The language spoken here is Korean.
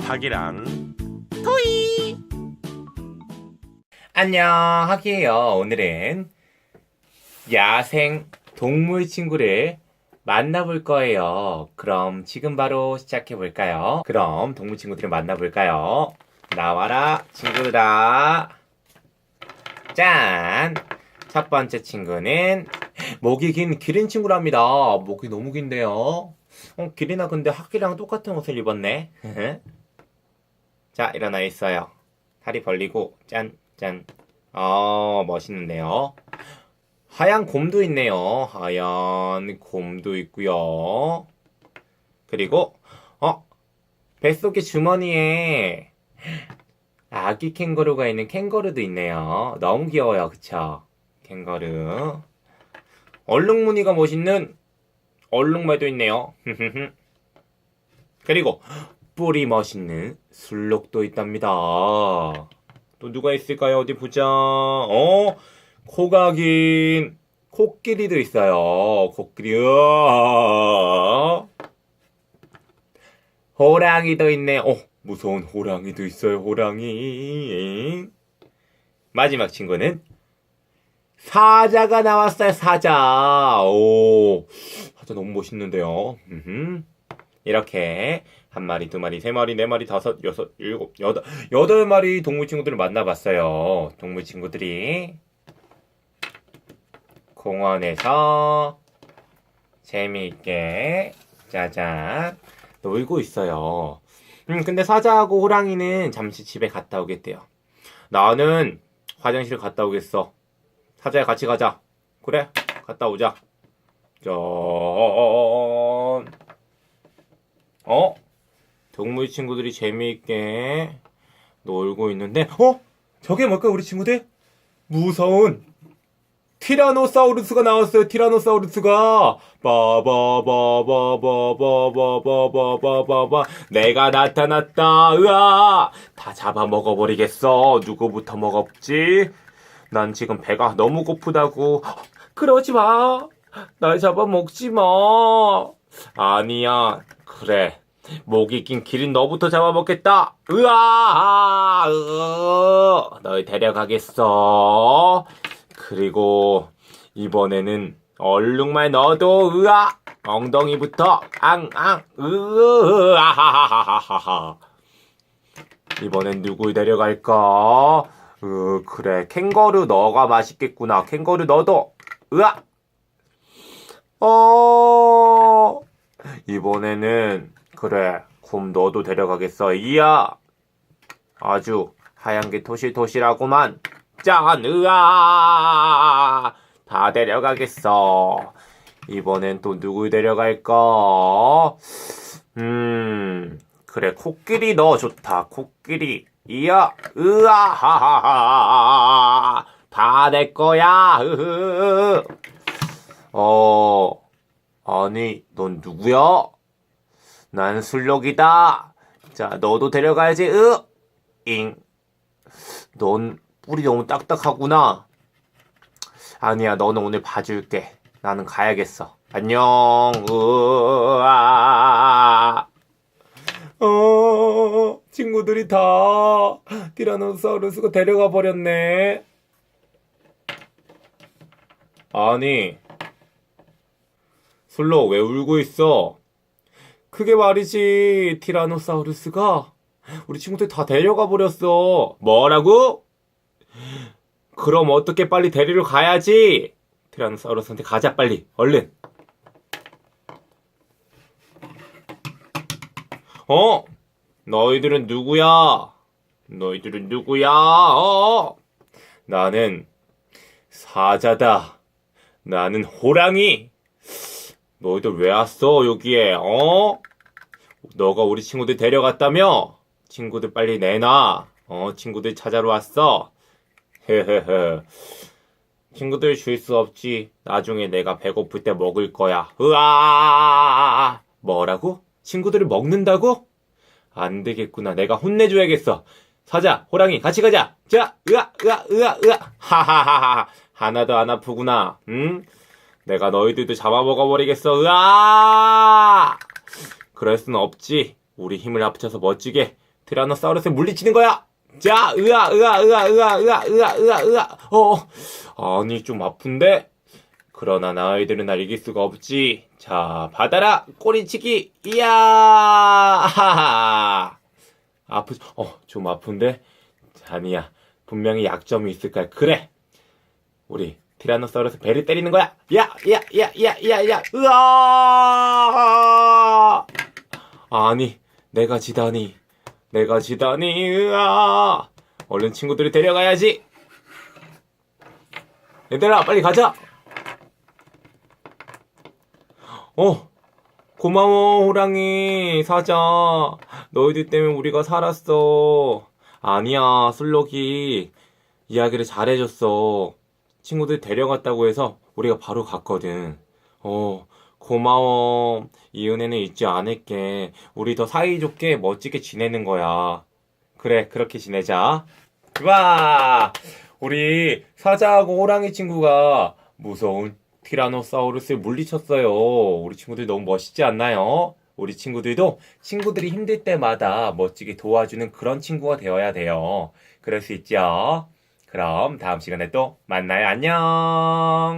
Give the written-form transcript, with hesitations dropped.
하기랑 토이. 안녕, 하기예요. 오늘은 야생 동물 친구를 만나볼 거예요. 그럼 지금 바로 시작해 볼까요? 그럼 동물 친구들을 만나볼까요? 나와라, 친구들아. 짠! 첫 번째 친구는 목이 긴 기린 친구랍니다. 목이 너무 긴데요. 기린아, 근데 하기랑 똑같은 옷을 입었네. 자, 일어나 있어요. 다리 벌리고 짠, 짠. 멋있는데요. 하얀 곰도 있네요. 하얀 곰도 있고요. 그리고 뱃속의 주머니에 아기 캥거루가 있는 캥거루도 있네요. 너무 귀여워요. 그쵸? 캥거루. 얼룩무늬가 멋있는 얼룩말도 있네요. 그리고 뿔이 멋있는 술록도 있답니다. 또 누가 있을까요? 어디 보자. 코가 긴 코끼리도 있어요. 코끼리. 호랑이도 있네. 무서운 호랑이도 있어요. 호랑이. 마지막 친구는 사자가 나왔어요. 사자. 사자 너무 멋있는데요. 이렇게 한 마리, 두 마리, 세 마리, 네 마리, 다섯, 여섯, 일곱, 여덟 마리 동물 친구들을 만나봤어요. 동물 친구들이 공원에서 재미있게 짜잔 놀고 있어요. 근데 사자하고 호랑이는 잠시 집에 갔다 오겠대요. 나는 화장실 갔다 오겠어. 사자야, 같이 가자. 그래, 갔다 오자. 짠. 동물 친구들이 재미있게 놀고 있는데, 저게 뭘까, 우리 친구들? 무서운 티라노사우루스가 나왔어요. 티라노사우루스가 바바바바바바바바바바바 내가 나타났다. 으아, 다 잡아먹어버리겠어. 누구부터 먹었지? 난 지금 배가 너무 고프다고. 그러지 마. 날 잡아먹지 마. 아니야. 그래, 목이 긴 기린 너부터 잡아먹겠다. 으아, 널 데려가겠어. 그리고 이번에는 얼룩말 너도 으아, 엉덩이부터 앙앙 으아하하하하. 이번엔 누구 데려갈까? 그래, 캥거루 너가 맛있겠구나. 캥거루 너도 으아. 이번에는 그래, 곰 너도 데려가겠어. 이야, 아주 하얀 게 토실토실하구만. 짠, 으아, 다 데려가겠어. 이번엔 또 누구 데려갈까? 그래, 코끼리 너 좋다. 코끼리. 이야, 으아, 하하하, 다 내 거야. 아니, 넌 누구야? 난 술록이다. 자, 너도 데려가야지. 넌 뿔이 너무 딱딱하구나. 아니야, 너는 오늘 봐줄게. 나는 가야겠어. 안녕. 친구들이 다 티라노사우루스가 데려가 버렸네. 아니, 술록 왜 울고 있어? 그게 말이지, 티라노사우루스가 우리 친구들 다 데려가 버렸어. 뭐라고? 그럼 어떻게, 빨리 데리러 가야지. 티라노사우루스한테 가자, 빨리. 얼른. 너희들은 누구야? 너희들은 누구야? 나는 사자다. 나는 호랑이. 너희들 왜 왔어, 여기에? 너가 우리 친구들 데려갔다며? 친구들 빨리 내놔. 친구들 찾아러 왔어. 헤헤헤. 친구들 줄 수 없지. 나중에 내가 배고플 때 먹을 거야. 으아! 뭐라고? 친구들을 먹는다고? 안 되겠구나. 내가 혼내줘야겠어. 사자, 호랑이, 같이 가자. 자, 으아. 하하하하. 하나도 안 아프구나. 응? 내가 너희들도 잡아먹어버리겠어. 으아! 그럴 수는 없지. 우리 힘을 합쳐서 멋지게 티라노사우루스를 물리치는 거야. 자, 으아. 아니, 좀 아픈데? 그러나 너희들은 날 이길 수가 없지. 자, 받아라. 꼬리치기. 이야. 좀 아픈데? 아니야. 분명히 약점이 있을 거야. 그래. 우리 티라노사우루스 배를 때리는 거야. 야. 으아. 아니, 내가 지다니. 으아. 얼른 친구들이 데려가야지. 얘들아, 빨리 가자. 고마워, 호랑이, 사자. 너희들 때문에 우리가 살았어. 아니야, 슬록이. 이야기를 잘해줬어. 친구들 데려갔다고 해서 우리가 바로 갔거든. 고마워. 이 은혜는 잊지 않을게. 우리 더 사이좋게 멋지게 지내는 거야. 그래, 그렇게 지내자. 와! 우리 사자하고 호랑이 친구가 무서운 티라노사우루스를 물리쳤어요. 우리 친구들 너무 멋있지 않나요? 우리 친구들도 친구들이 힘들 때마다 멋지게 도와주는 그런 친구가 되어야 돼요. 그럴 수 있죠? 그럼 다음 시간에 또 만나요. 안녕!